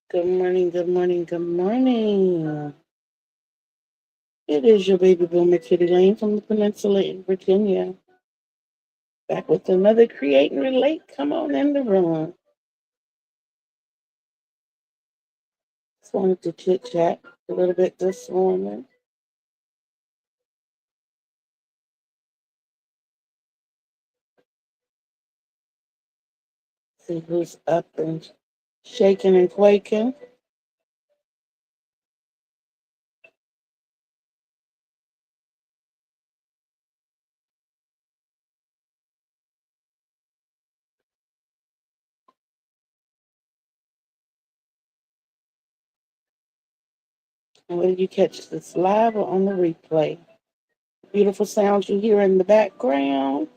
Good morning, good morning, good morning. It is your baby boomer Kitty Lane from the Peninsula in Virginia. Back with another Create and Relate. Come on in the room. Just wanted to chit chat a little bit this morning. See who's up and shaking and quaking. And whether you catch this live or on the replay. Beautiful sounds you hear in the background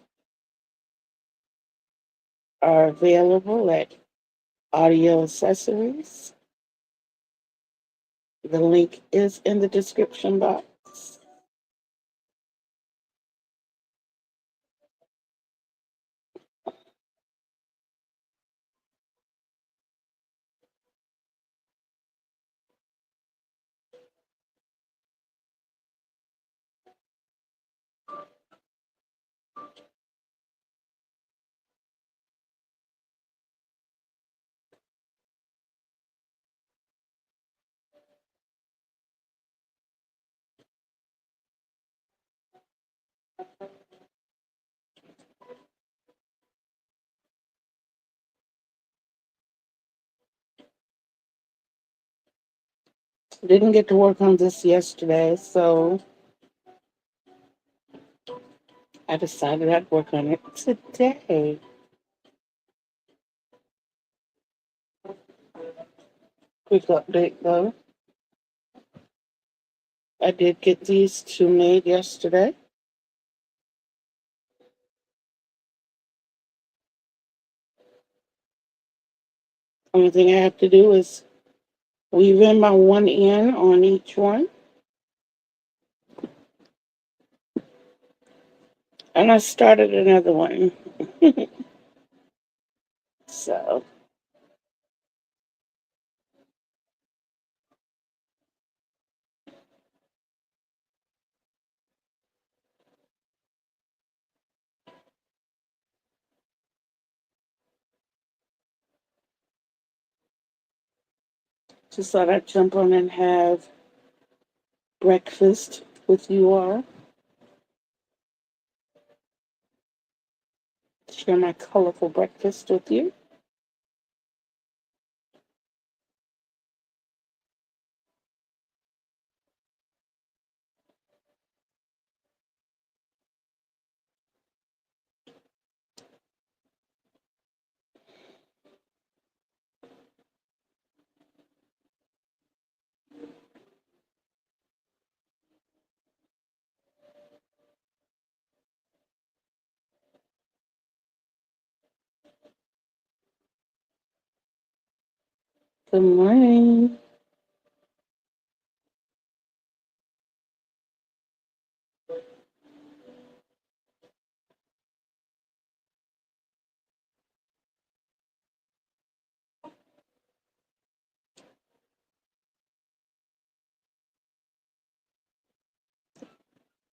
are available at Audio Accessories. The link is in the description box. Didn't get to work on this yesterday, so I decided I'd work on it today. Quick update though. I did get these two made yesterday. Only thing I have to do is weave in my one end on each one. And I started another one. So, just thought I'd jump on and have breakfast with you all. Share my colorful breakfast with you. Good morning.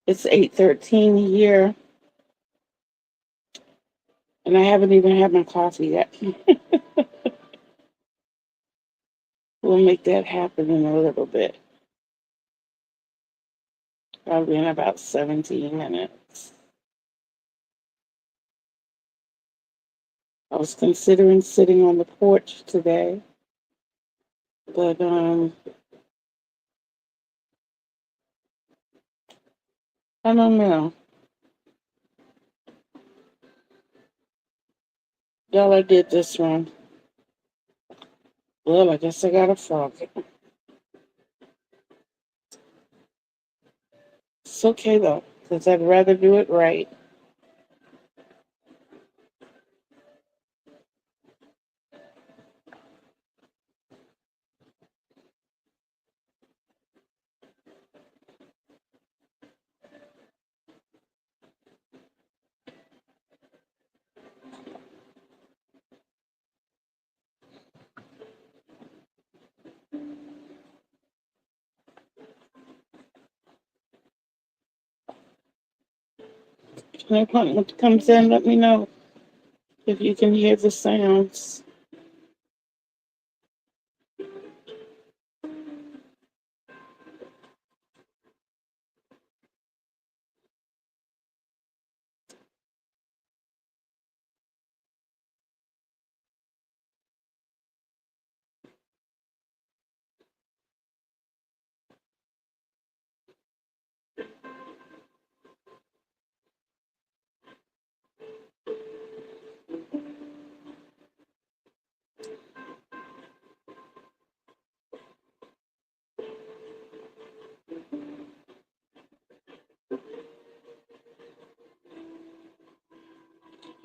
It's 8:13 here, and I haven't even had my coffee yet. We'll make that happen in a little bit. Probably in about 17 minutes. I was considering sitting on the porch today, but I don't know. Y'all, I did this one. Well, I guess I got a frog. It's okay though, because I'd rather do it right. When appointment comes in, let me know if you can hear the sounds.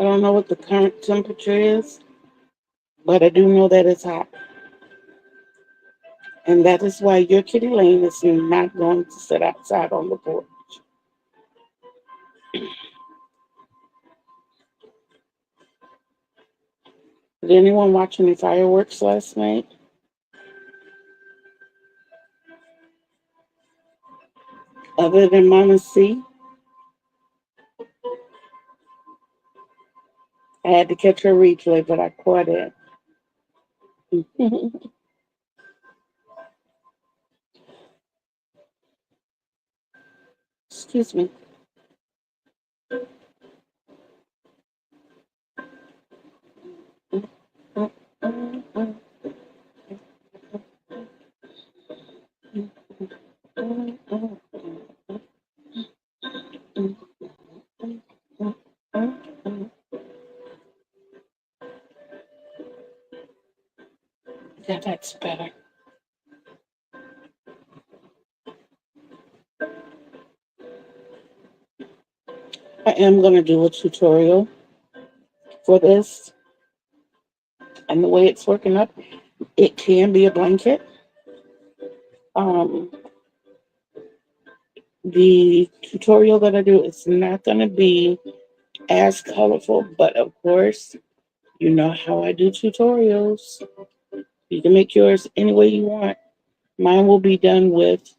I don't know what the current temperature is, but I do know that it's hot. And that is why your kitty Lane is not going to sit outside on the porch. Did anyone watch any fireworks last night? Other than Mama C? I had to catch her replay, but I caught it. Excuse me. Yeah, that's better. I am going to do a tutorial for this. And the way it's working up, it can be a blanket. Um, the tutorial that I do is not going to be as colorful, but of course, you know how I do tutorials. You can make yours any way you want. Mine will be done with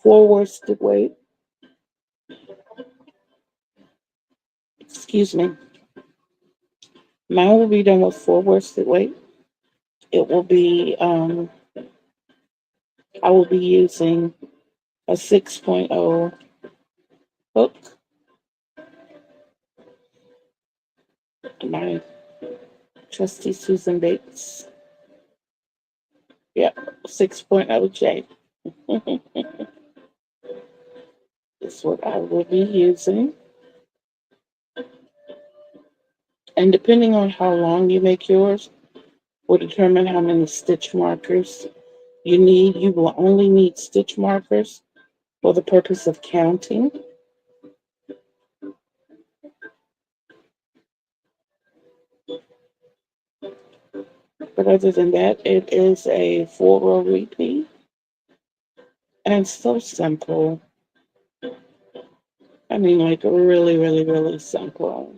four worsted weight. Excuse me. Mine will be done with four worsted weight. It will be, I will be using a 6.0 hook. My trusty Susan Bates. Yep, 6.0 J. Is what I will be using. And depending on how long you make yours, will determine how many stitch markers you need. You will only need stitch markers for the purpose of counting. But other than that, it is a 4-row repeat. And it's so simple. I mean, like really, really, really simple.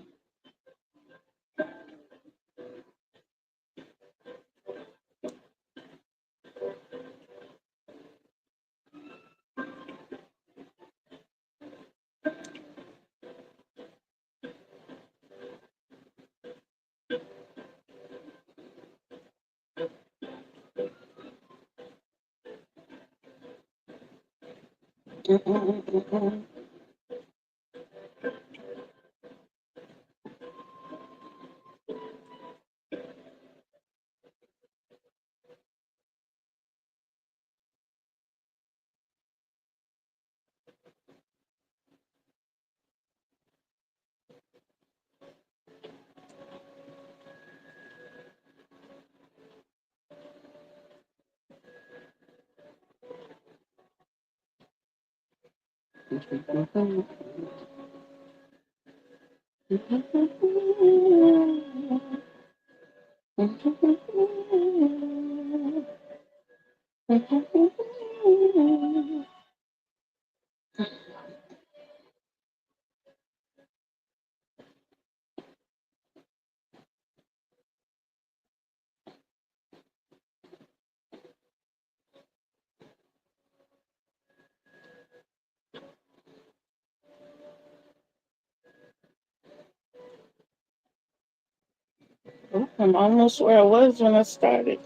I'm almost where I was when I started.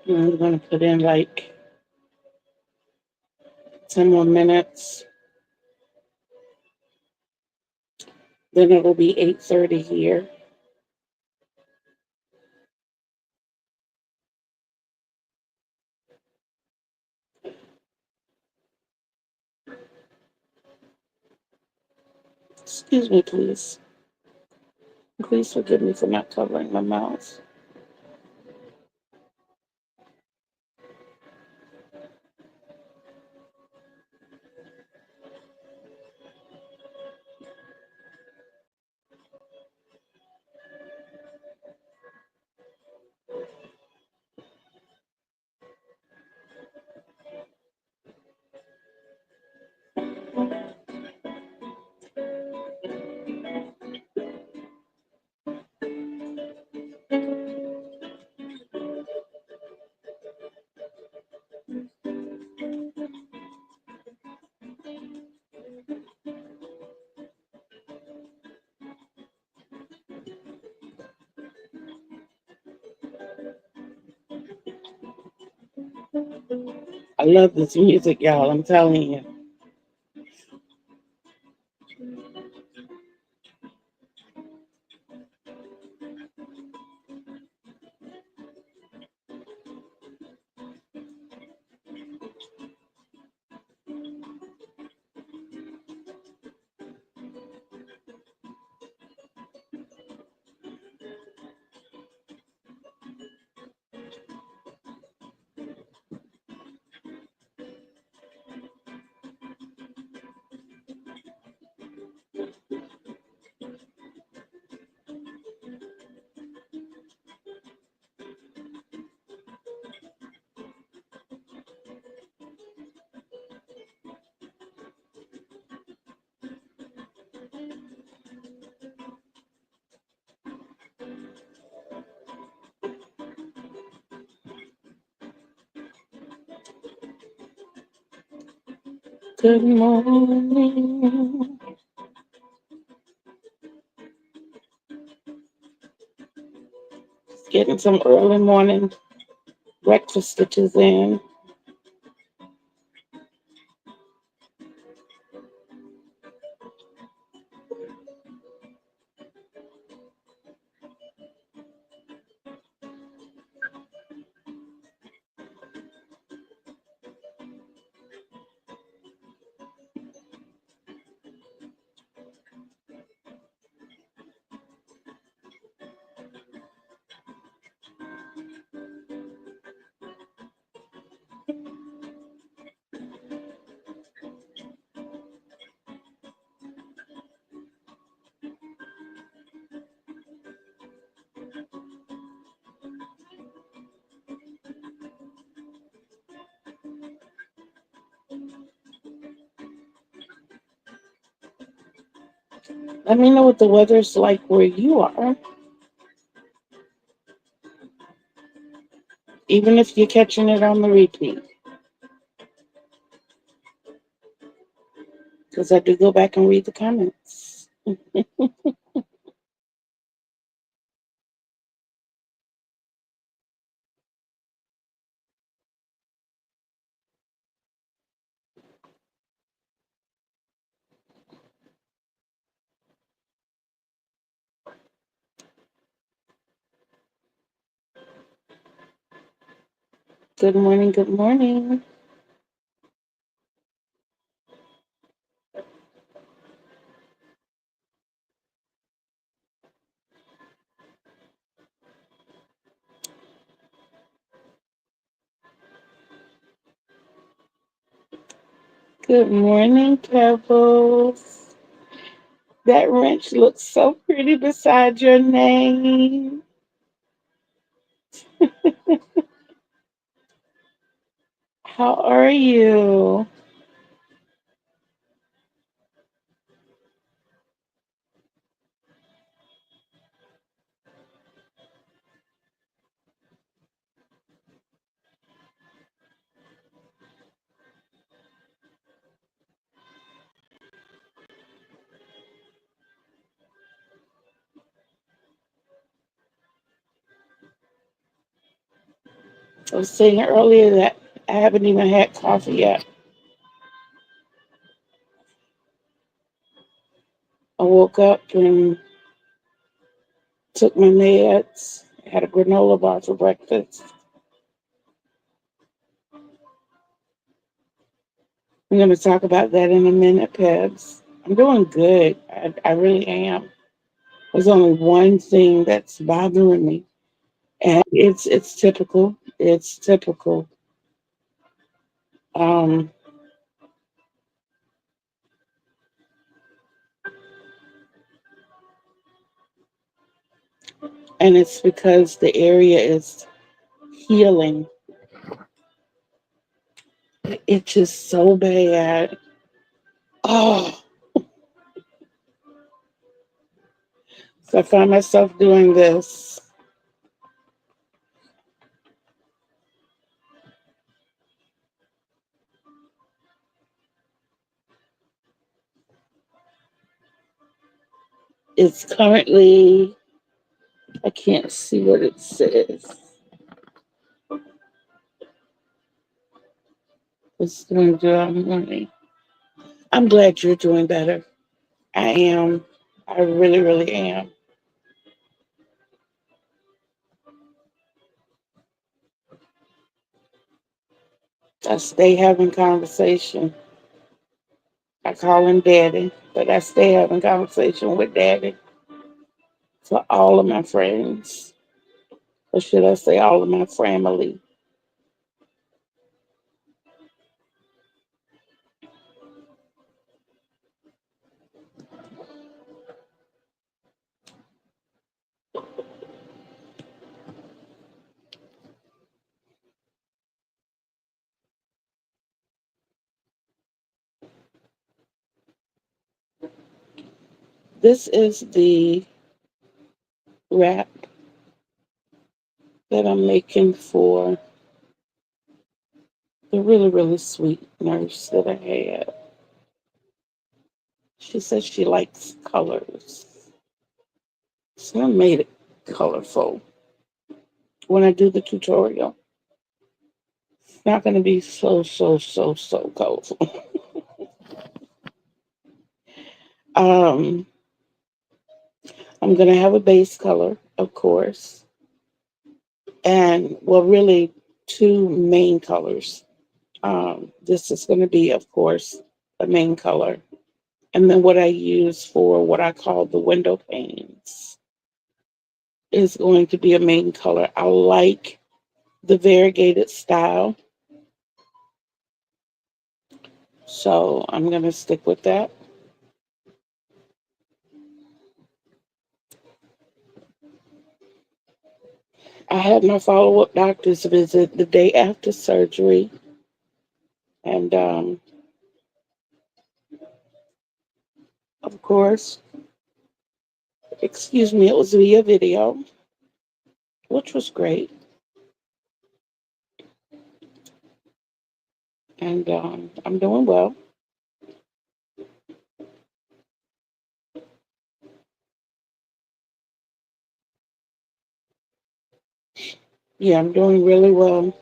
I'm going to put in like 10 more minutes. Then it will be 8:30 here. Excuse me, please. Please forgive me for not covering my mouth. I love this music, y'all. I'm telling you. Good morning. Getting some early morning breakfast stitches in. Let me know what the weather's like where you are, even if you're catching it on the repeat. Because I do go back and read the comments. Good morning, good morning. Good morning, Pebbles. That wrench looks so pretty beside your name. How are you? I was saying earlier that I haven't even had coffee yet. I woke up and took my meds, had a granola bar for breakfast. I'm going to talk about that in a minute, Pebs. I'm doing good. I really am. There's only one thing that's bothering me, and it's typical. It's typical. Um, and it's because the area is healing. It's just so bad. Oh, so I find myself doing this. It's currently, I can't see what it says. It's doing good. I'm glad you're doing better. I am. I really, really am. I stay having conversation. I call him daddy, but I stay having conversation with daddy for all of my friends. Or should I say all of my family? This is the wrap that I'm making for the really, really sweet nurse that I had. She says she likes colors. So I made it colorful. When I do the tutorial, it's not going to be so colorful. Um, I'm going to have a base color, of course, and well, really two main colors. This is going to be, of course, a main color. And then what I use for what I call the window panes is going to be a main color. I like the variegated style, so I'm going to stick with that. I had my follow up doctor's visit the day after surgery, and of course, excuse me, it was via video, which was great. And I'm doing well. Yeah, I'm doing really well.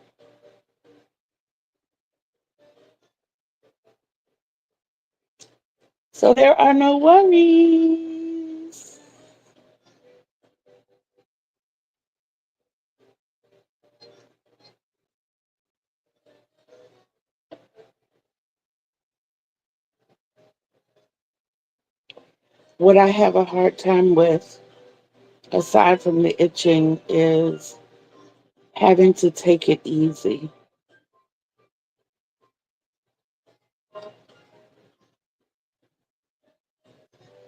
So there are no worries. What I have a hard time with, aside from the itching, is having to take it easy.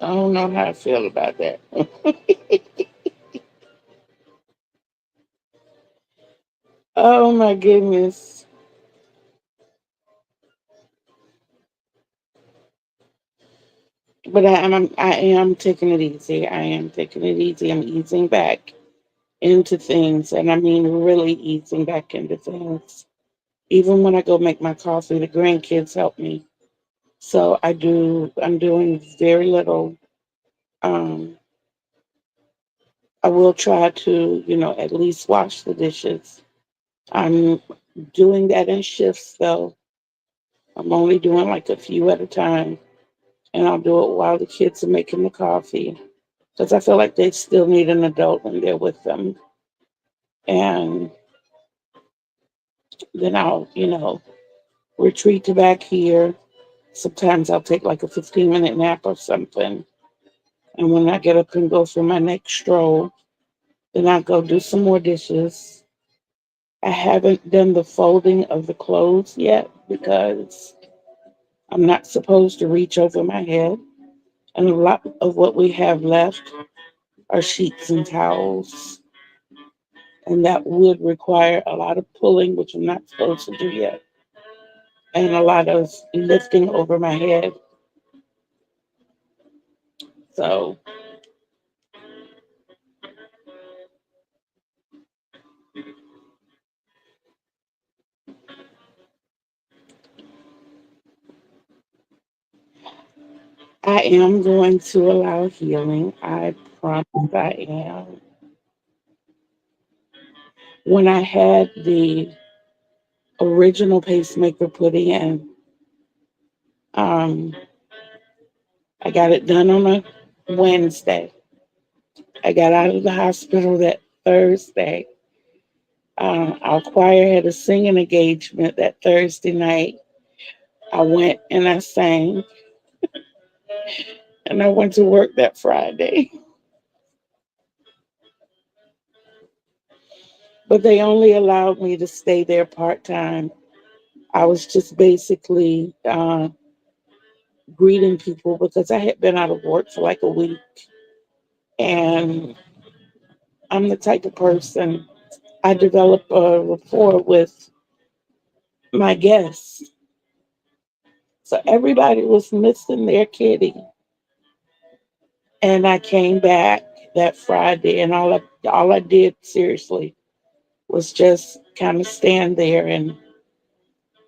I don't know how I feel about that. Oh my goodness. But I am taking it easy. I am taking it easy. I'm easing back into things, and I mean really easing back into things. Even when I go make my coffee, the grandkids help me. So I'm doing very little. Um, I will try to, at least wash the dishes. I'm doing that in shifts though. I'm only doing like a few at a time, and I'll do it while the kids are making the coffee because I feel like they still need an adult when they're with them. And then I'll, retreat to back here. Sometimes I'll take like a 15-minute nap or something. And when I get up and go for my next stroll, then I'll go do some more dishes. I haven't done the folding of the clothes yet because I'm not supposed to reach over my head. And a lot of what we have left are sheets and towels. And that would require a lot of pulling, which I'm not supposed to do yet, and a lot of lifting over my head. So I am going to allow healing. I promise I am. When I had the original pacemaker put in, um, I got it done on a Wednesday. I got out of the hospital that Thursday. Our choir had a singing engagement that Thursday night. I went and I sang, and I went to work that Friday. But they only allowed me to stay there part time. I was just basically greeting people because I had been out of work for like a week. And I'm the type of person, I develop a rapport with my guests. So everybody was missing their kitty. And I came back that Friday, and all I did seriously was just kind of stand there and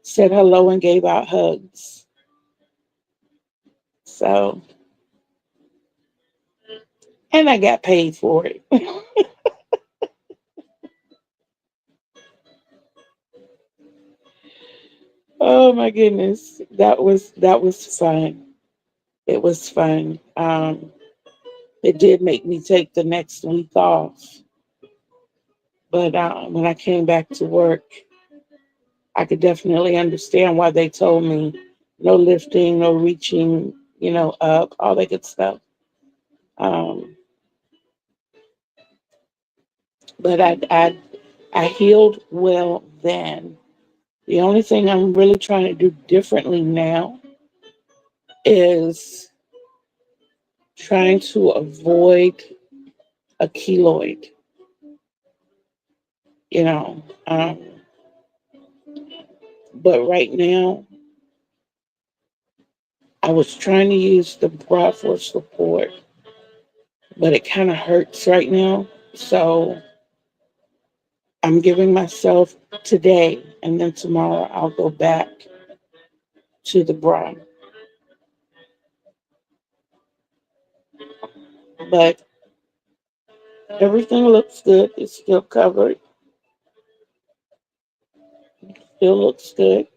said hello and gave out hugs. So, and I got paid for it. Oh my goodness, that was fun. It was fun. It did make me take the next week off, but when I came back to work, I could definitely understand why they told me no lifting, no reaching, up, all that good stuff. Um, but I healed well then. The only thing I'm really trying to do differently now is trying to avoid a keloid. You know, but right now, I was trying to use the bra for support, but it kind of hurts right now. So I'm giving myself today, and then tomorrow I'll go back to the bra. But everything looks good. It's still covered. Still looks good.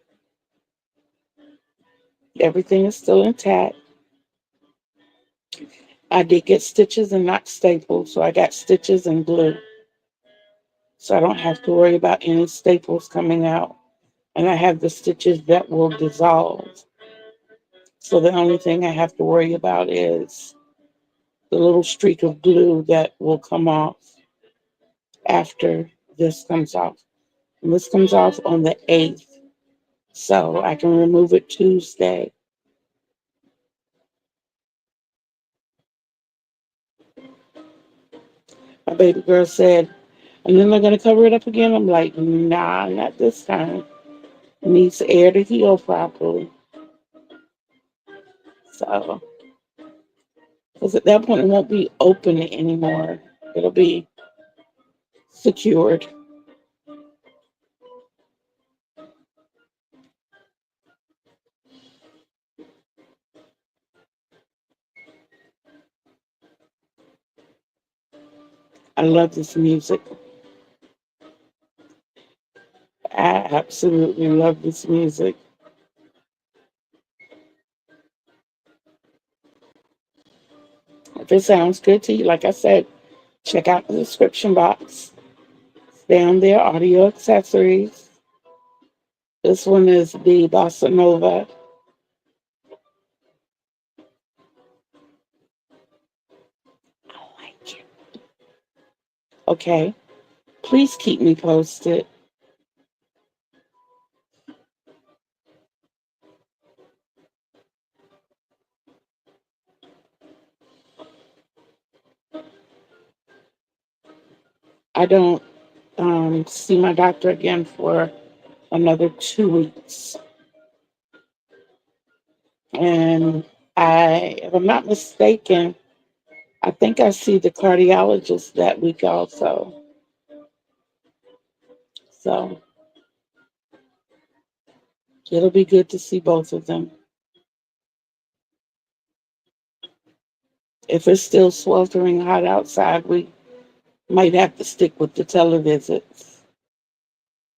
Everything is still intact. I did get stitches and not staples, so I got stitches and glue. So I don't have to worry about any staples coming out. And I have the stitches that will dissolve. So the only thing I have to worry about is the little streak of glue that will come off after this comes off. And this comes off on the 8th. So I can remove it Tuesday. My baby girl said, and then they're going to cover it up again. I'm like, nah, not this time. It needs air to heal properly. So, because at that point, it won't be open anymore. It'll be secured. I love this music. I absolutely love this music. If it sounds good to you, like I said, check out the description box. It's down there, audio accessories. This one is the Bossa Nova. I like it. Okay. Please keep me posted. I don't see my doctor again for another 2 weeks. And if I'm not mistaken, I think I see the cardiologist that week also. So it'll be good to see both of them. If it's still sweltering hot outside, we might have to stick with the televisits.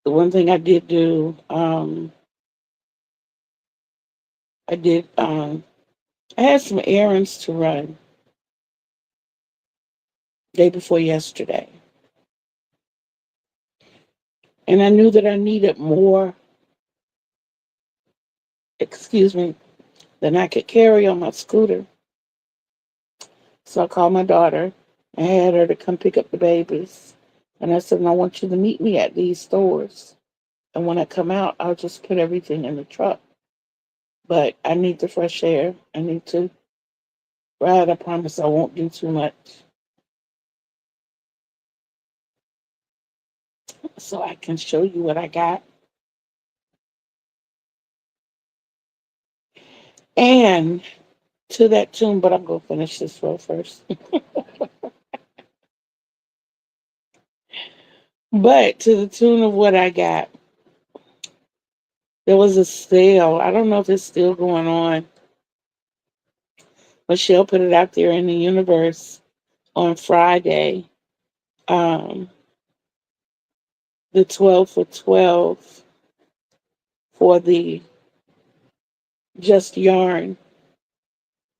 The one thing I did do, I did, I had some errands to run day before yesterday. And I knew that I needed more, excuse me, than I could carry on my scooter. So I called my daughter and had her to come pick up the babies. And I said, I want you to meet me at these stores. And when I come out, I'll just put everything in the truck. But I need the fresh air. I need to ride. I promise I won't do too much. So I can show you what I got. And to that tune, but I'm going to finish this row first. But to the tune of what I got, there was a sale. I don't know if it's still going on. Michelle put it out there in the universe on Friday. Um, the 12 for 12 for the Just Yarn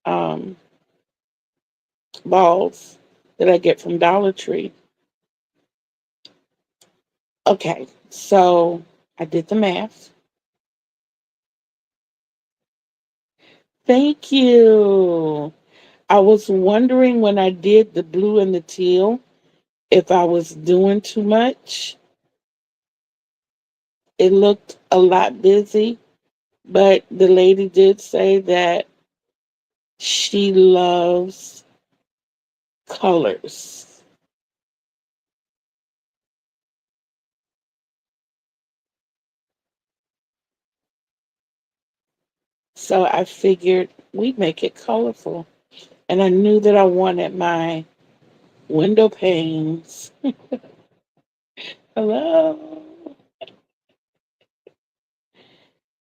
um, balls that I get from Dollar Tree. Okay, so I did the math. Thank you. I was wondering when I did the blue and the teal if I was doing too much. It looked a lot busy, but the lady did say that she loves colors. So I figured we'd make it colorful. And I knew that I wanted my window panes. Hello.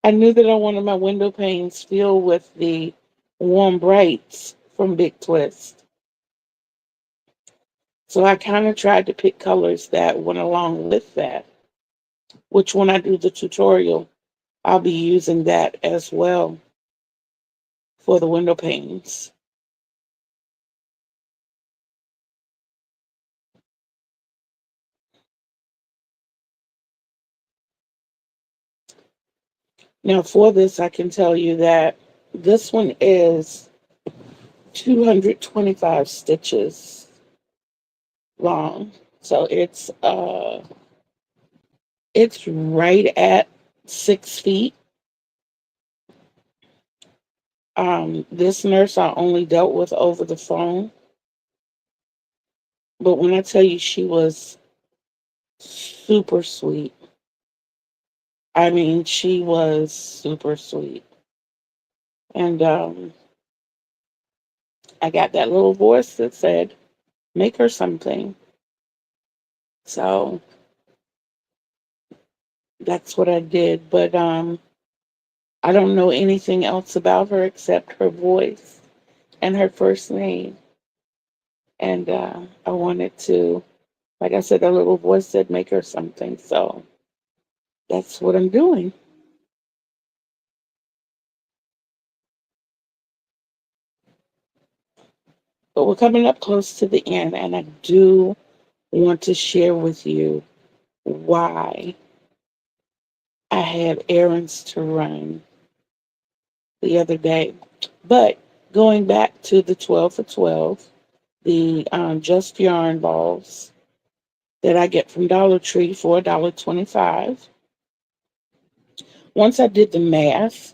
I knew that I wanted my window panes filled with the warm brights from Big Twist. So I kind of tried to pick colors that went along with that, which when I do the tutorial, I'll be using that as well for the window panes. Now for this, I can tell you that this one is 225 stitches long. So it's right at 6 feet. This nurse I only dealt with over the phone, but when I tell you she was super sweet, I mean she was super sweet. And I got that little voice that said, "Make her something." So that's what I did. But I don't know anything else about her except her voice and her first name. And I wanted to, like I said, that little voice said, "Make her something." So that's what I'm doing. But we're coming up close to the end, and I do want to share with you why I had errands to run the other day. But going back to the 12 for 12, the Just Yarn balls that I get from Dollar Tree for $1.25. Once I did the math,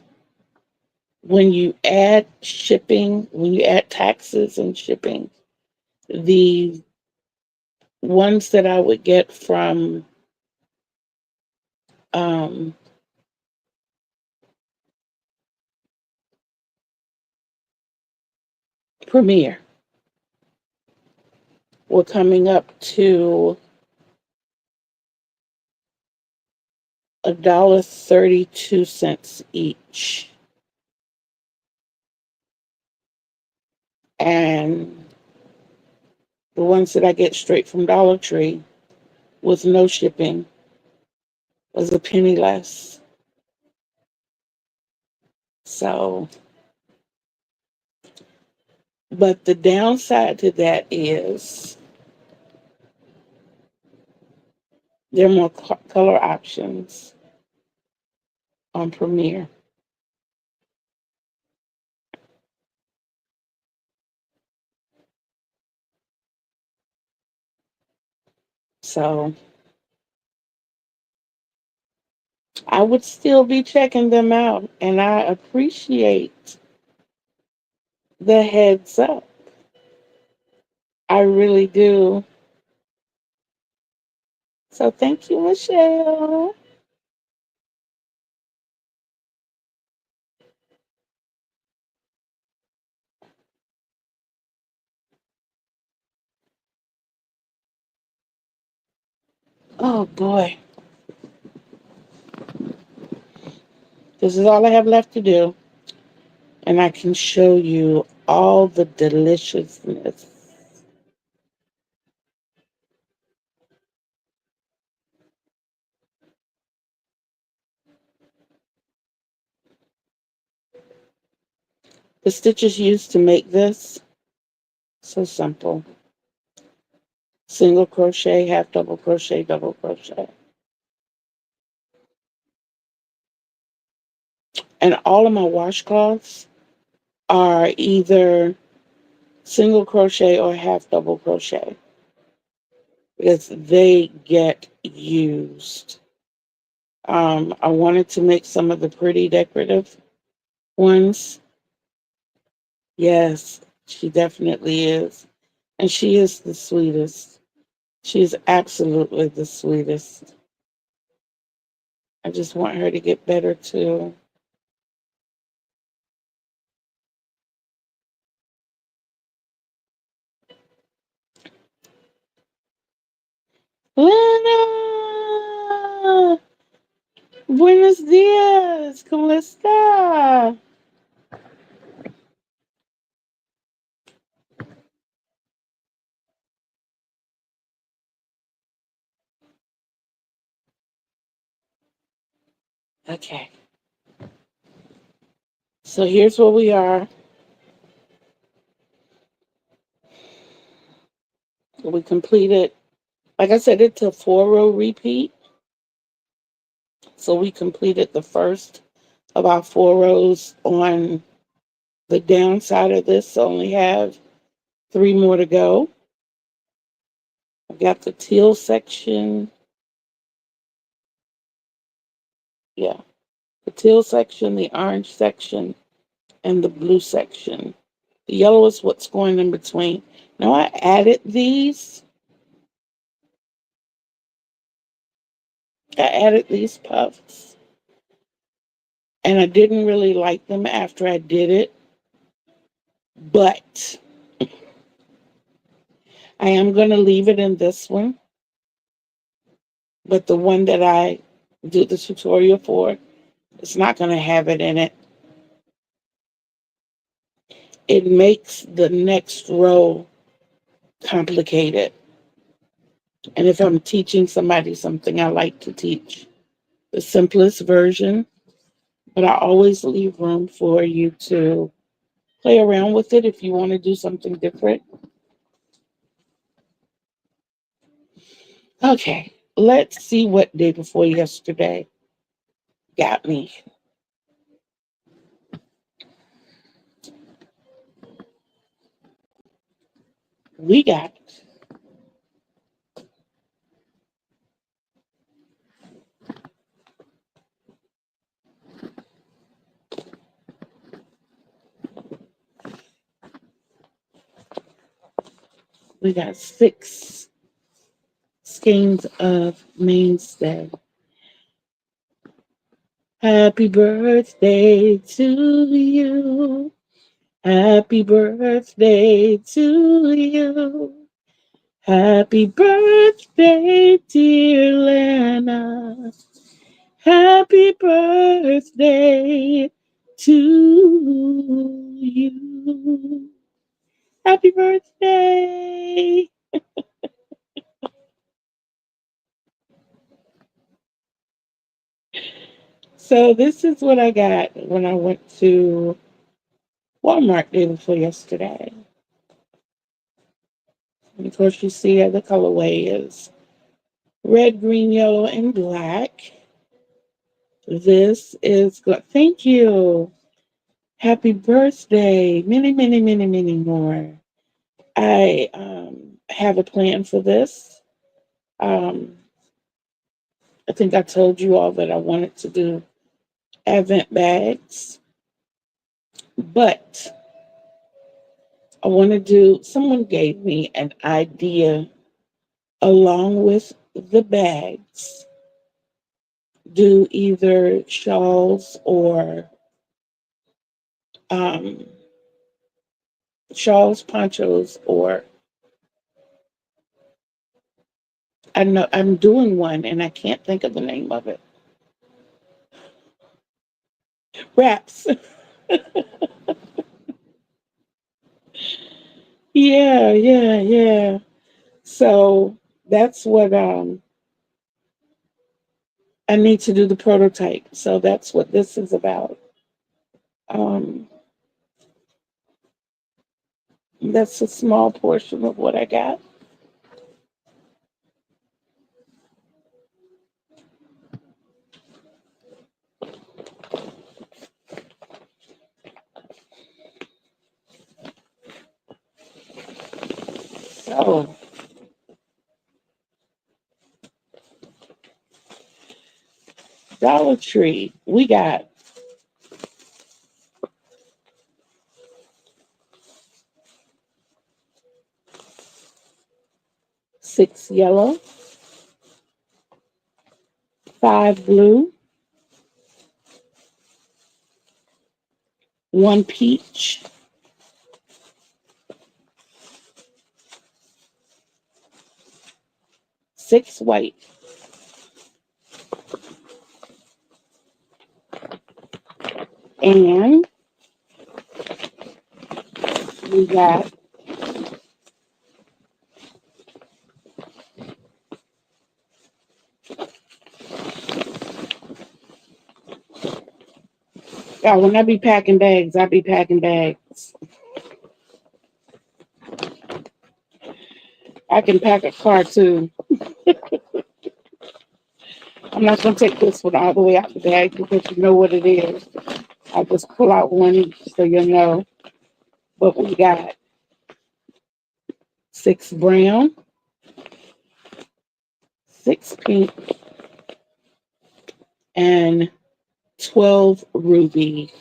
when you add shipping, when you add taxes and shipping, the ones that I would get from um, Premier were coming up to $1.32 each. And the ones that I get straight from Dollar Tree with no shipping was a penny less. So, but the downside to that is there are more color options on Premiere. So I would still be checking them out, and I appreciate the heads up. I really do. So thank you, Michelle. Oh boy, this is all I have left to do, and I can show you all the deliciousness. The stitches used to make this, so simple. Single crochet, half double crochet, double crochet. And all of my washcloths are either single crochet or half double crochet because they get used. I wanted to make some of the pretty decorative ones. Yes, she definitely is. And she is the sweetest. She is absolutely the sweetest. I just want her to get better too. Lena! Buenos dias! ¿Cómo está? Okay. So here's where we are. We completed, like I said, it's a 4-row repeat. So we completed the first of our 4 rows on the downside of this. So only have 3 more to go. I've got the teal section. Yeah. The teal section, the orange section, and the blue section. The yellow is what's going in between. Now I added these. I added these puffs. And I didn't really like them after I did it. But I am going to leave it in this one. But the one that I do the tutorial for, it's not going to have it in it. It makes the next row complicated. And if I'm teaching somebody something I like to teach, the simplest version, but I always leave room for you to play around with it if you want to do something different. Okay, let's see what day before yesterday got me. We got we got 6 skeins of mainstay. Happy birthday to you. Happy birthday to you. Happy birthday, dear Lana. Happy birthday to you. Happy birthday. So this is what I got when I went to Walmart day before yesterday. And of course, you see the colorway is red, green, yellow, and black. This is good. Thank you. Happy birthday. Many, many, many, many more. I have a plan for this. Um, I think I told you all that I wanted to do Advent bags, but I want to do, someone gave me an idea along with the bags, do either shawls or um, shawls, ponchos, or I know I'm doing one and I can't think of the name of it. Wraps. Yeah, yeah, yeah. So that's what I need to do the prototype. So that's what this is about. Um, that's a small portion of what I got. So Dollar Tree, we got 6 yellow, 5 blue, 1 peach, 6 white, and we got when I be packing bags, I be packing bags. I can pack a car too. I'm not gonna take this one all the way out the bag because you know what it is. I'll just pull out one so you know what we got. 6 brown, 6 pink, and 12 ruby.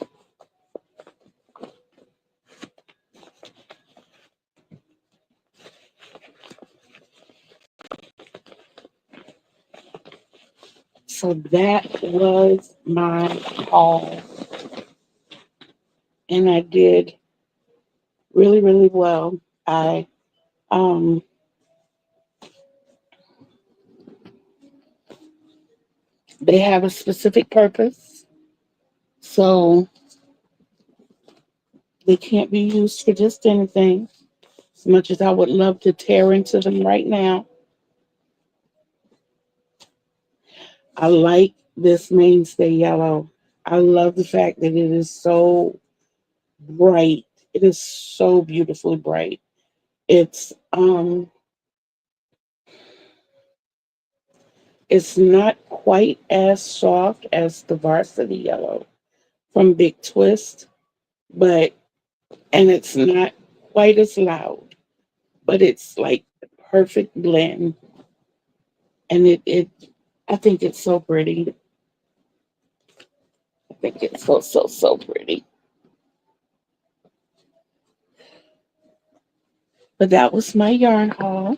So that was my haul. And I did really, really well. I um they have a specific purpose. So they can't be used for just anything. As much as I would love to tear into them right now, I like this mainstay yellow. I love the fact that it is so bright. It is so beautifully bright. It's it's not quite as soft as the varsity yellow from Big Twist, but and it's not quite as loud, but it's like the perfect blend. And it I think it's so pretty. I think it's so pretty. But that was my yarn haul.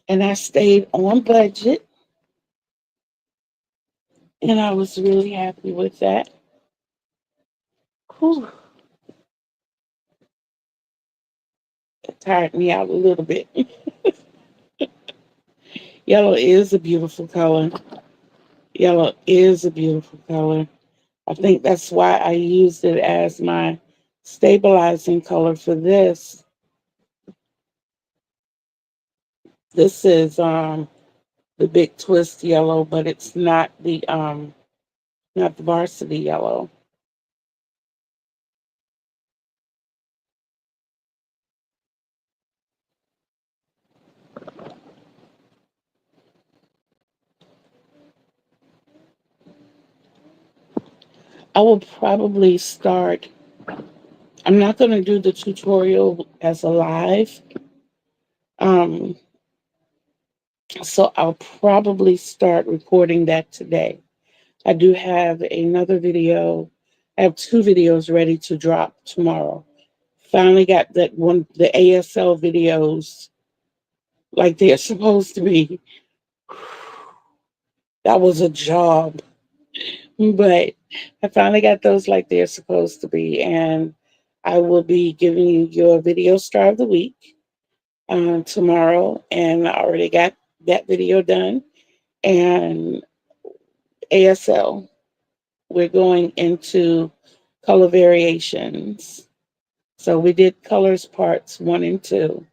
And I stayed on budget, and I was really happy with that. Whew, it tired me out a little bit. Yellow is a beautiful color. Yellow is a beautiful color. I think that's why I used it as my stabilizing color for this. This is the Big Twist yellow, but it's not the varsity yellow. I will probably start. I'm not going to do the tutorial as a live. Um, so I'll probably start recording that today. I do have another video. I have two videos ready to drop tomorrow. Finally got that one, the ASL videos like they're supposed to be. That was a job, but I finally got those like they're supposed to be. And I will be giving you your video star of the week tomorrow. And I already got that video done. And ASL, we're going into color variations. So we did colors parts 1 and 2,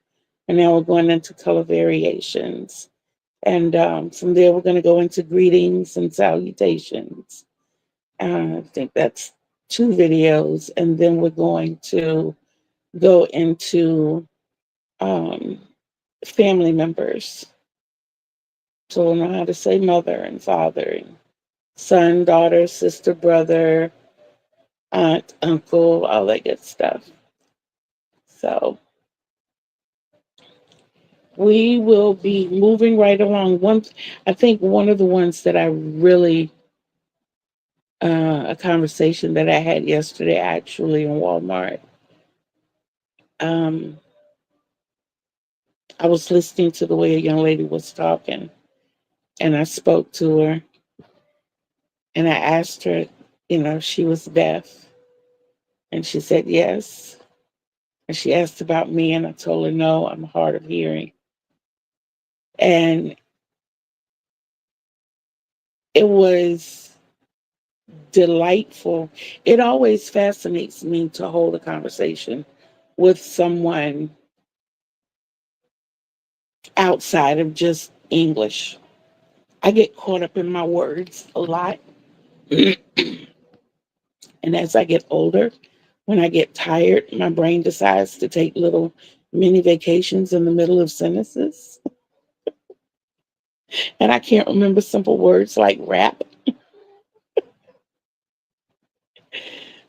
and now we're going into color variations. And from there, we're going to go into greetings and salutations. I think that's 2 videos. And then we're going to go into um, family members. So we'll know how to say mother and father, and son, daughter, sister, brother, aunt, uncle, all that good stuff. So we will be moving right along. I think one of the ones that I really, a conversation that I had yesterday actually in Walmart. Um, I was listening to the way a young lady was talking, and I spoke to her, and I asked her, if she was deaf, and she said yes. And she asked about me, and I told her no, I'm hard of hearing. And it was delightful. It always fascinates me to hold a conversation with someone outside of just English. I get caught up in my words a lot. And as I get older, when I get tired, my brain decides to take little mini vacations in the middle of sentences. And I can't remember simple words like rap.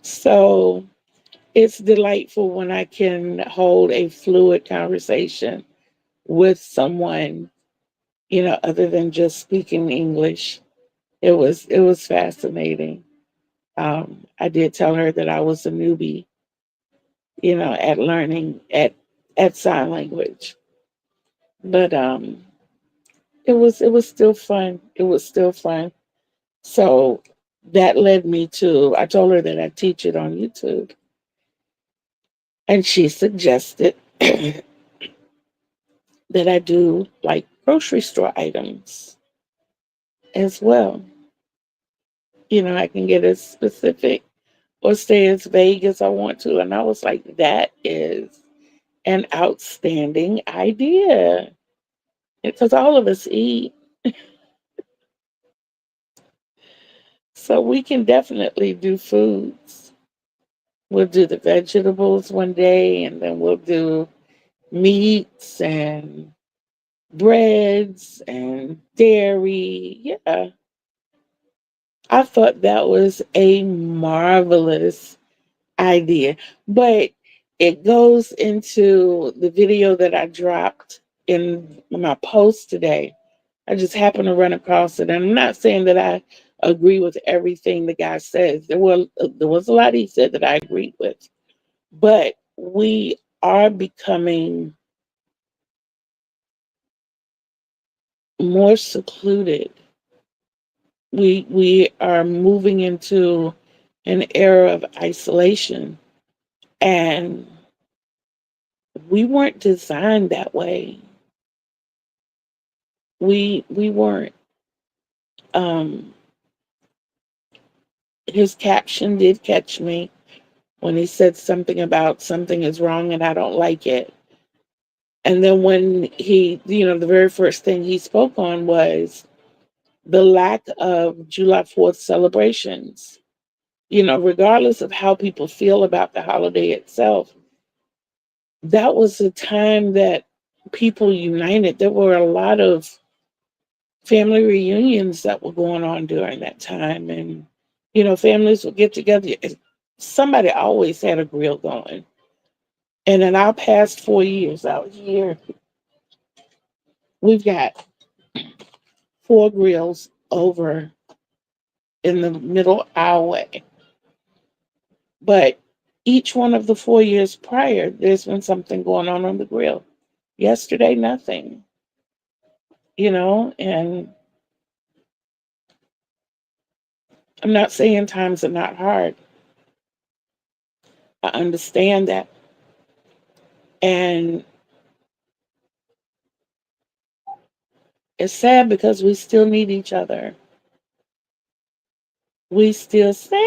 So it's delightful when I can hold a fluid conversation with someone, other than just speaking English. It was fascinating. I did tell her that I was a newbie, at learning at sign language, but it was still fun. It was still fun. So that led me to. I told her that I teach it on YouTube, and she suggested that I do like grocery store items as well. I can get as specific or stay as vague as I want to. And I was like, that is an outstanding idea because all of us eat. So we can definitely do foods. We'll do the vegetables one day, and then we'll do meats and breads and dairy. Yeah, I thought that was a marvelous idea. But it goes into the video that I dropped in my post today. I just happened to run across it. And I'm not saying that I agree with everything the guy says. There was a lot he said that I agreed with. But we are becoming more secluded. We are moving into an era of isolation, and we weren't designed that way. We weren't. Um, his caption did catch me when he said something about something is wrong and I don't like it. And then when the very first thing he spoke on was the lack of July 4th celebrations. Regardless of how people feel about the holiday itself, that was a time that people united. There were a lot of family reunions that were going on during that time. And, families would get together. Somebody always had a grill going. And in our past 4 years out here, we've got four grills over in the middle aisleway. But each one of the 4 years prior, there's been something going on the grill. Yesterday, nothing, and I'm not saying times are not hard. I understand that. And it's sad because we still need each other. We still, Sam,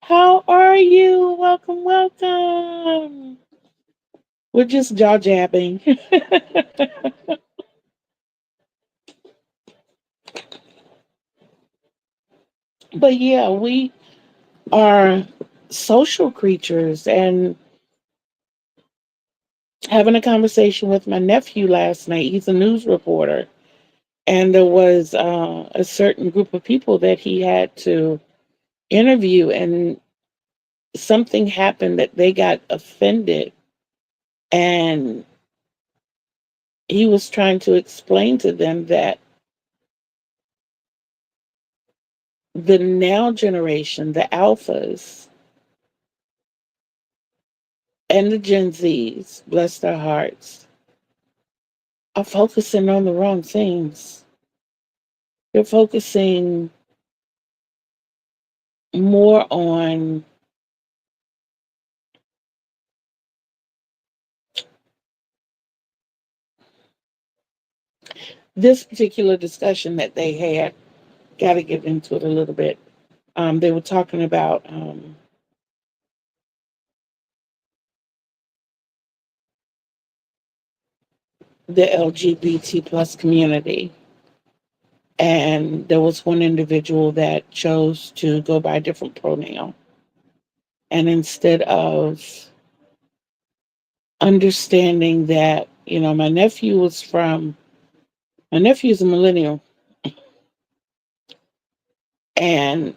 how are you? Welcome, welcome. We're just jaw jabbing. But yeah, we are social creatures. And having a conversation with my nephew last night, he's a news reporter. And there was a certain group of people that he had to interview, and something happened that they got offended. And he was trying to explain to them that the now generation, the alphas and the Gen Zs, bless their hearts, are focusing on the wrong things. They're focusing more on this particular discussion that they had. Got to get into it a little bit. They were talking about the LGBT plus community. And there was one individual that chose to go by a different pronoun. And instead of understanding that, my nephew's a millennial. And,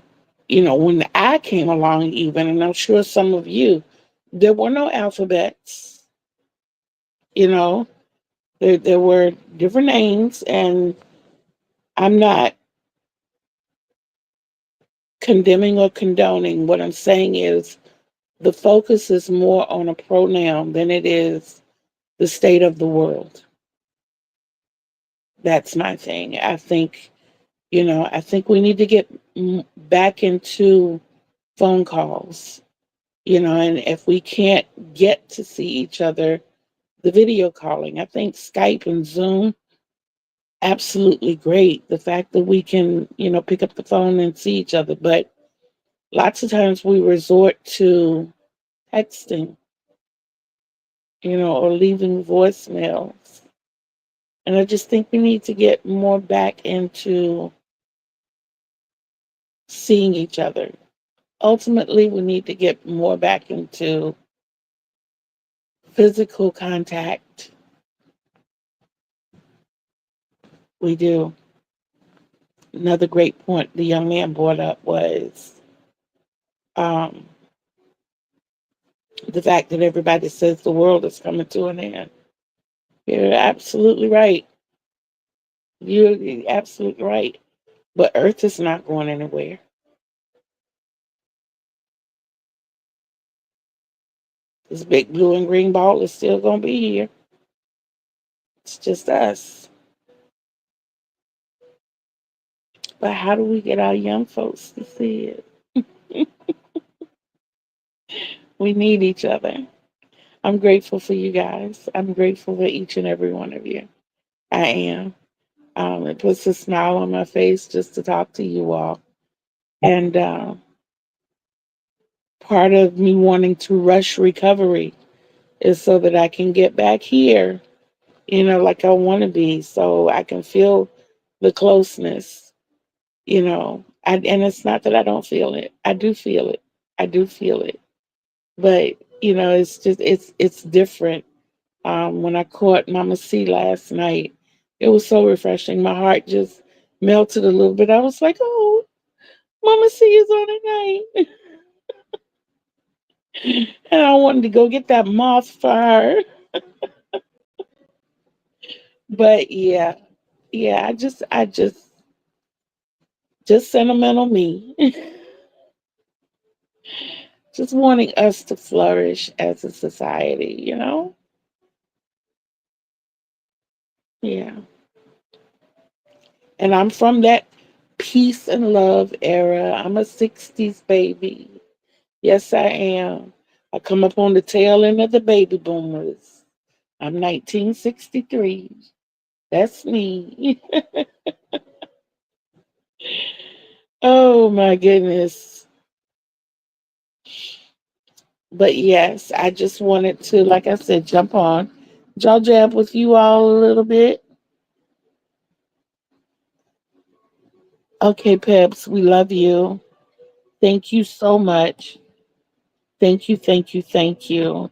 when I came along, even, and I'm sure some of you, there were no alphabets, you know, there were different names. And I'm not condemning or condoning. What I'm saying is the focus is more on a pronoun than it is the state of the world. That's my thing. I think we need to get back into phone calls, and if we can't get to see each other, the video calling. I think Skype and Zoom, absolutely great. The fact that we can, pick up the phone and see each other, but lots of times we resort to texting. or leaving voicemails. And I just think we need to get more back into seeing each other. Ultimately, we need to get more back into physical contact. We do. Another great point the young man brought up was um, the fact that everybody says the world is coming to an end. You're absolutely right. You're absolutely right. But Earth is not going anywhere. This big blue and green ball is still going to be here. It's just us. But how do we get our young folks to see it? We need each other. I'm grateful for you guys. I'm grateful for each and every one of you. I am. It puts a smile on my face just to talk to you all. And part of me wanting to rush recovery is so that I can get back here, like I want to be, so I can feel the closeness, and it's not that I don't feel it. I do feel it. I do feel it. But, it's just, it's different. When I caught Mama C last night, it was so refreshing. My heart just melted a little bit. I was like, oh, Mama C is on tonight. And I wanted to go get that moth for her. But yeah, yeah, just sentimental me. Just wanting us to flourish as a society. Yeah. And I'm from that peace and love era. I'm a 60s baby. Yes, I am. I come up on the tail end of the baby boomers. I'm 1963. That's me. Oh my goodness. But yes, I just wanted to, like I said, jump on, jaw jab with you all a little bit. Okay, Peps, we love you. Thank you so much. Thank you, thank you, thank you.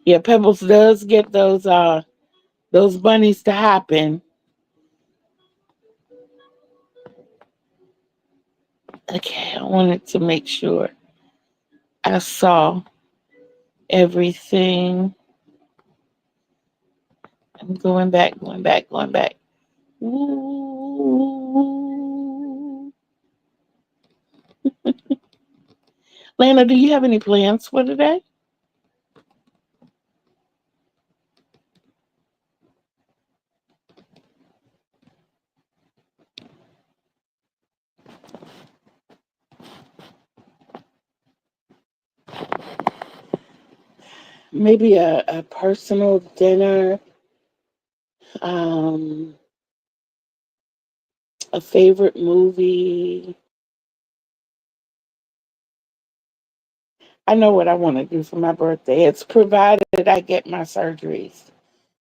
Yeah, Pebbles does get those bunnies to happen. Okay, I wanted to make sure I saw everything. I'm going back, going back, going back. Ooh. Lana, do you have any plans for today? Maybe a personal dinner, um, a favorite movie. I know what I want to do for my birthday. It's provided I get my surgeries.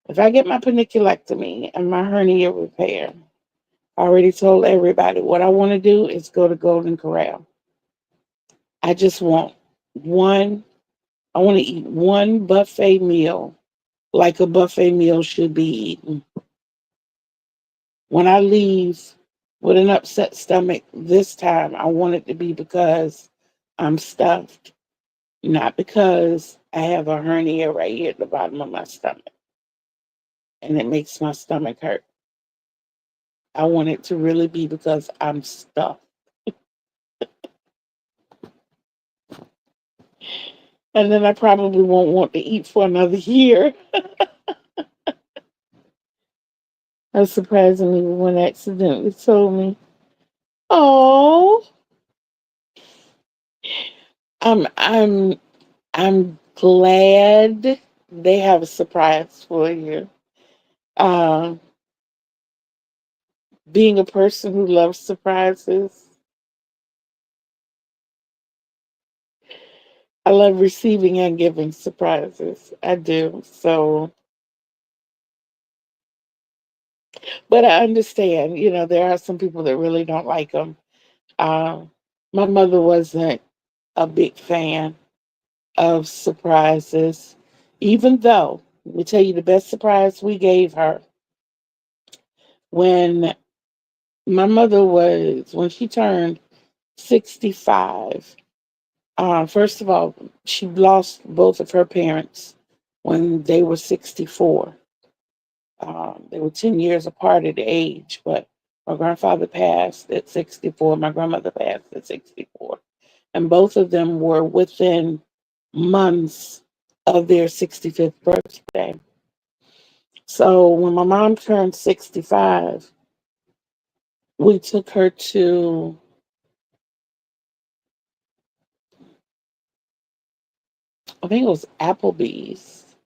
If I get my paniculectomy and my hernia repair, I already told everybody what I want to do is go to Golden Corral. I just want one, I want to eat one buffet meal like a buffet meal should be eaten. When I leave with an upset stomach this time, I want it to be because I'm stuffed, not because I have a hernia right here at the bottom of my stomach and it makes my stomach hurt. I want it to really be because I'm stuffed. And then I probably won't want to eat for another year. Surprisingly, one accidentally told me, "Oh, I'm I'm glad they have a surprise for you." Uh, Being a person who loves surprises, I love receiving and giving surprises. I do. So, but I understand, there are some people that really don't like them. Um, my mother wasn't a big fan of surprises, even though, let me tell you the best surprise we gave her when when she turned 65. First of all, she lost both of her parents when they were 64. They were 10 years apart at age, but my grandfather passed at 64. My grandmother passed at 64. And both of them were within months of their 65th birthday. So when my mom turned 65, we took her to, I think it was Applebee's.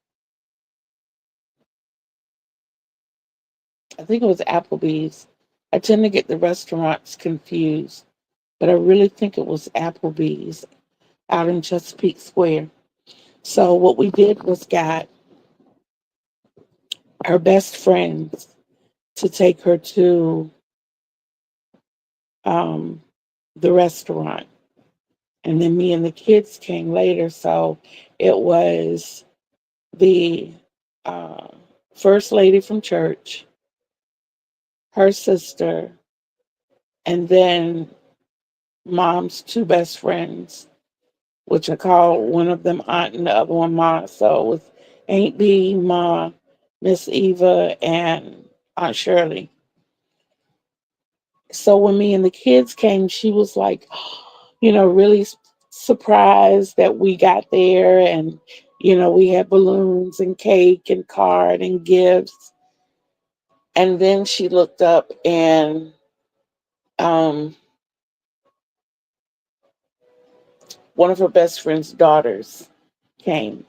I think it was Applebee's. I tend to get the restaurants confused, but I really think it was Applebee's out in Chesapeake Square. So what we did was got her best friends to take her to um, the restaurant. And then me and the kids came later. So it was the uh, first lady from church, her sister, and then mom's two best friends, which I call one of them aunt and the other one ma. So it was Aunt B, Ma, Miss Eva, and Aunt Shirley. So when me and the kids came, she was like, really surprised that we got there. And, we had balloons and cake and card and gifts. And then she looked up and um, one of her best friend's daughters came.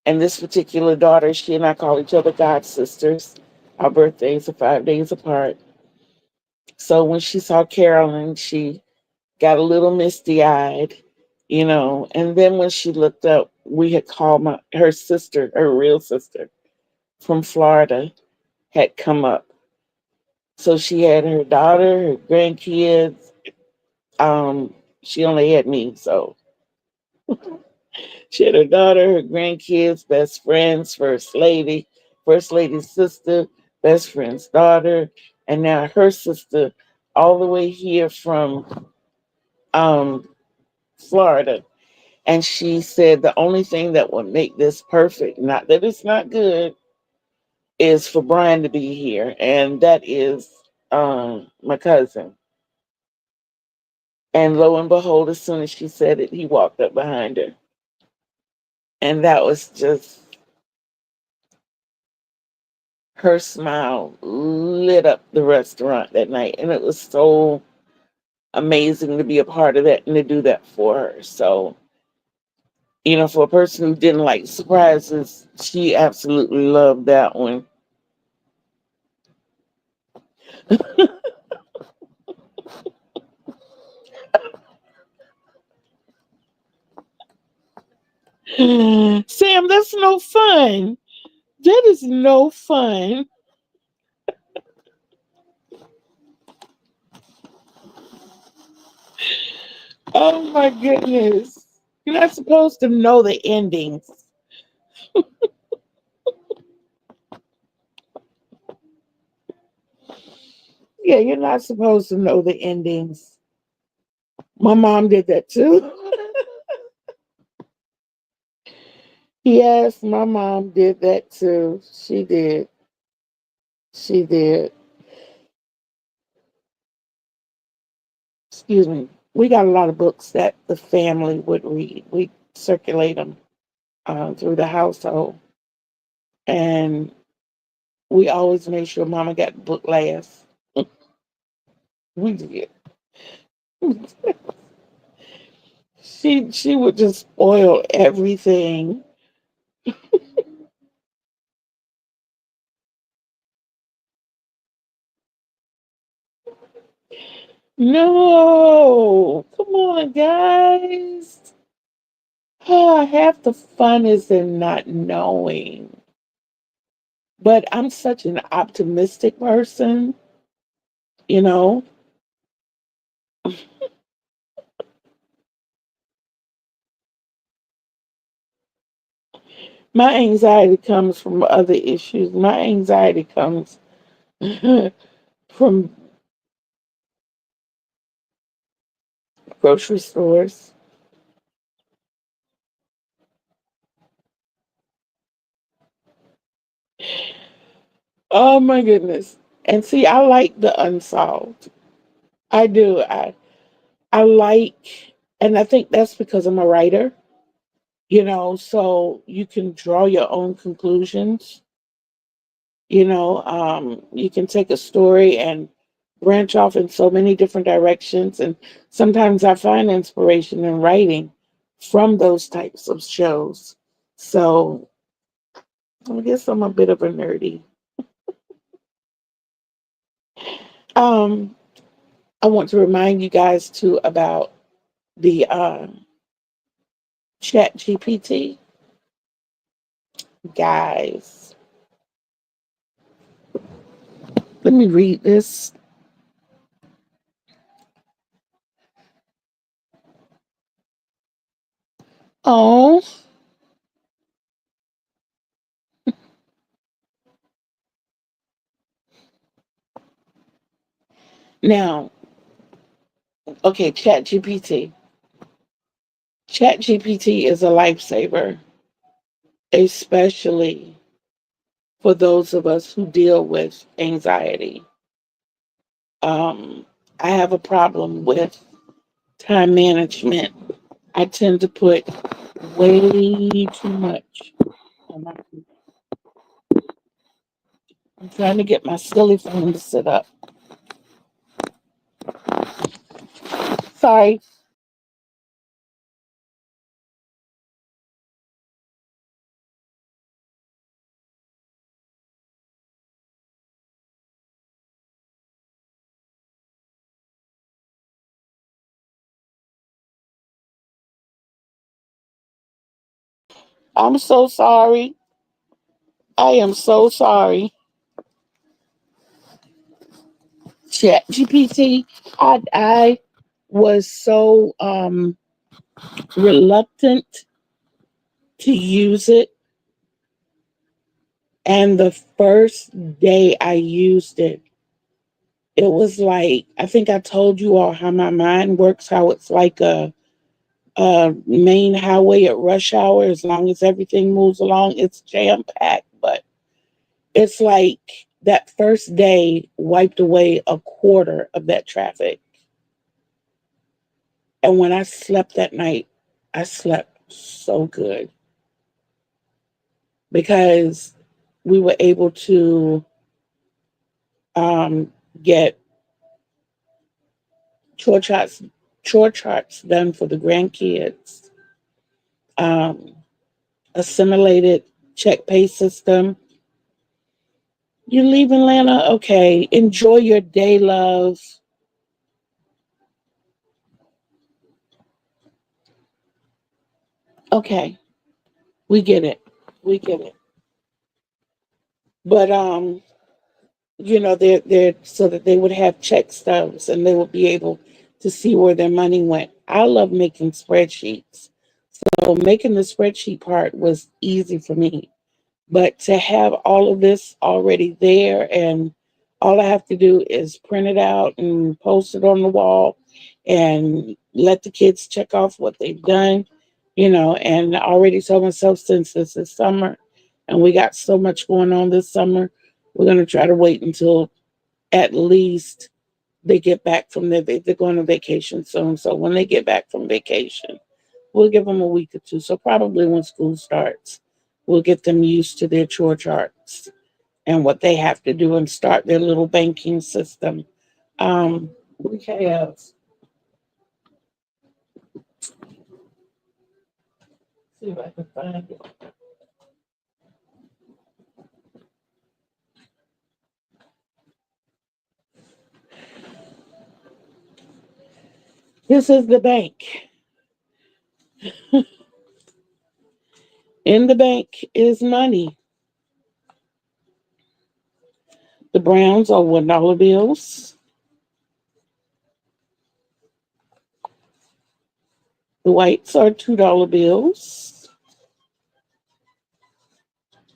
And this particular daughter, she and I call each other God sisters. Our birthdays are 5 days apart. So when she saw Carolyn, she got a little misty eyed, And then when she looked up, we had called her sister, her real sister from Florida, had come up. So she had her daughter, her grandkids. She only had me, so she had her daughter, her grandkids, best friends, first lady's sister, best friend's daughter, and now her sister, all the way here from um, Florida. And she said the only thing that would make this perfect, not that it's not good, is for Brian to be here. And that is my cousin. And lo and behold, as soon as she said it, he walked up behind her. And that was just, her smile lit up the restaurant that night. And it was so amazing to be a part of that and to do that for her. So, for a person who didn't like surprises, she absolutely loved that one. Sam, that's no fun. That is no fun. Oh my goodness. You're not supposed to know the endings. Yeah, you're not supposed to know the endings. My mom did that too. Yes, my mom did that too. She did. She did. Excuse me. We got a lot of books that the family would read. We circulate them through the household. And we always made sure mama got the book last. We did. She would just spoil everything. No, come on, guys. Half the fun is in not knowing. But I'm such an optimistic person, you know. My anxiety comes from other issues. My anxiety comes from grocery stores. Oh my goodness. And see, I like the unsolved. I do. I like, and I think that's because I'm a writer, so you can draw your own conclusions. You can take a story and branch off in so many different directions. And sometimes I find inspiration in writing from those types of shows. So I guess I'm a bit of a nerdy. Um, I want to remind you guys too about the Chat GPT. Guys, let me read this. Oh, now, okay, Chat GPT. Chat GPT is a lifesaver, especially for those of us who deal with anxiety. Um, I have a problem with time management. I tend to put way too much on my. I'm trying to get my silly phone to sit up. Sorry. I'm so sorry. I am so sorry. Chat GPT. I was so reluctant to use it, and the first day I used it, it was like, I think I told you all how my mind works, how it's like a main highway at rush hour. As long as everything moves along, it's jam packed. But it's like that first day wiped away a quarter of that traffic. And when I slept that night, I slept so good because we were able to um, get chore charts, chore charts done for the grandkids, um, assimilated check pay system. You leave Atlanta, okay. Enjoy your day, love. Okay, we get it. We get it. But they're so that they would have check stubs and they would be able to see where their money went. I love making spreadsheets. So making the spreadsheet part was easy for me. But to have all of this already there, and all I have to do is print it out and post it on the wall and let the kids check off what they've done, and I already told myself, since this is summer and we got so much going on this summer, we're going to try to wait until at least they get back from they're going on vacation soon. So when they get back from vacation, we'll give them a week or two. So probably when school starts, we'll get them used to their chore charts and what they have to do and start their little banking system. We have, see if I can find it. This is the bank. In the bank is money. The browns are $1 bills. The whites are $2 bills.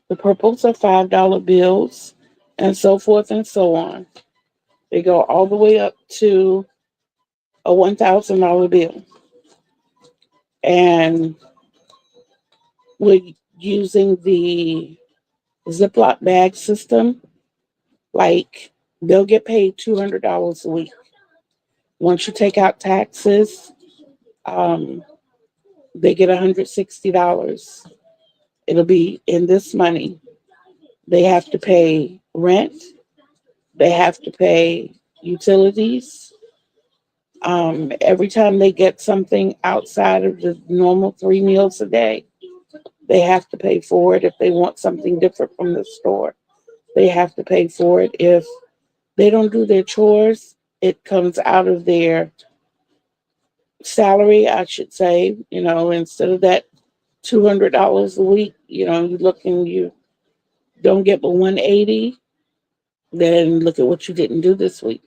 The purples are $5 bills, and so forth and so on. They go all the way up to a $1,000 bill. And we're using the Ziploc bag system. Like, they'll get paid $200 a week. Once you take out taxes, um, they get $160. It'll be in this money. They have to pay rent. They have to pay utilities. Every time they get something outside of the normal 3 meals a day, they have to pay for it. If they want something different from the store, they have to pay for it. If they don't do their chores, it comes out of their salary, I should say. Instead of that $200 a week, you don't get but 180. Then look at what you didn't do this week.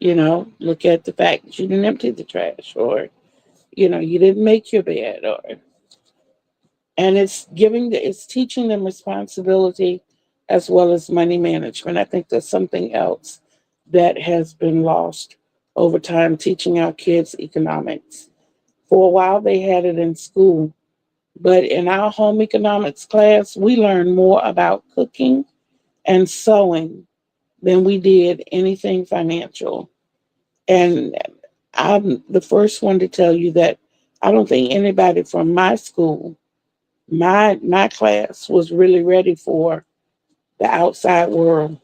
Look at the fact that you didn't empty the trash, or you didn't make your bed, and it's teaching them responsibility as well as money management. I think that's something else that has been lost over time, teaching our kids economics. For a while, they had it in school, but in our home economics class, we learned more about cooking and sewing than we did anything financial. And I'm the first one to tell you that I don't think anybody from my school, my class, was really ready for the outside world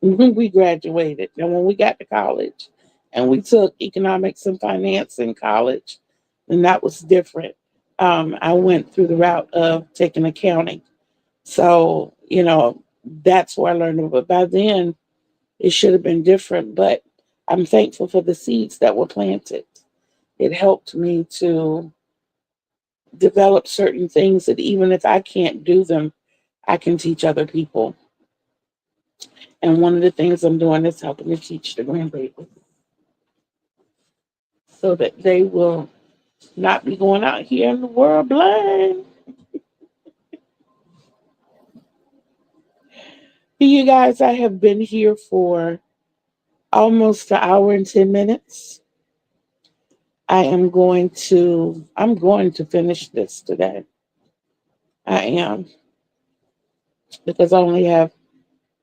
when we graduated. And when we got to college and we took economics and finance in college, then that was different. I went through the route of taking accounting. So, that's where I learned it. But by then, it should have been different. But I'm thankful for the seeds that were planted. It helped me to develop certain things that even if I can't do them, I can teach other people. And one of the things I'm doing is helping to teach the grandbabies so that they will not be going out here in the world blind. You guys, I have been here for almost an hour and 10 minutes. I'm going to finish this today. I am, because I only have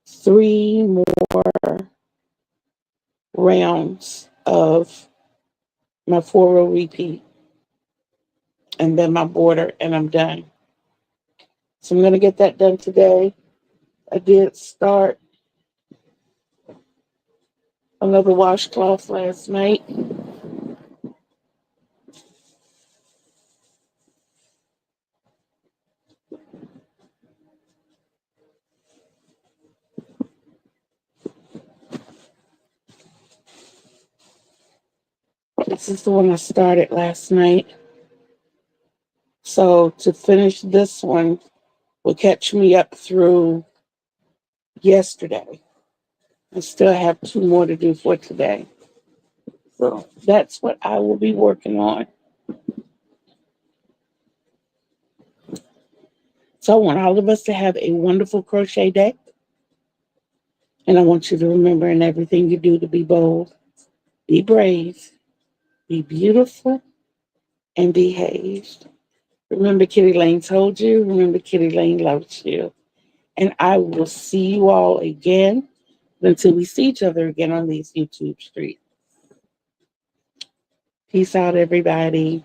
3 more rounds of my 4-row repeat and then my border, and I'm done. So I'm going to get that done today. I did start another washcloth last night. This is the one I started last night. So to finish this one will catch me up through yesterday. I still have 2 more to do for today. So that's what I will be working on. So I want all of us to have a wonderful crochet day. And I want you to remember in everything you do to be bold, be brave, be beautiful, and behave. Remember, Kitty Lane told you. Remember, Kitty Lane loves you. And I will see you all again until we see each other again on these YouTube streets. Peace out, everybody.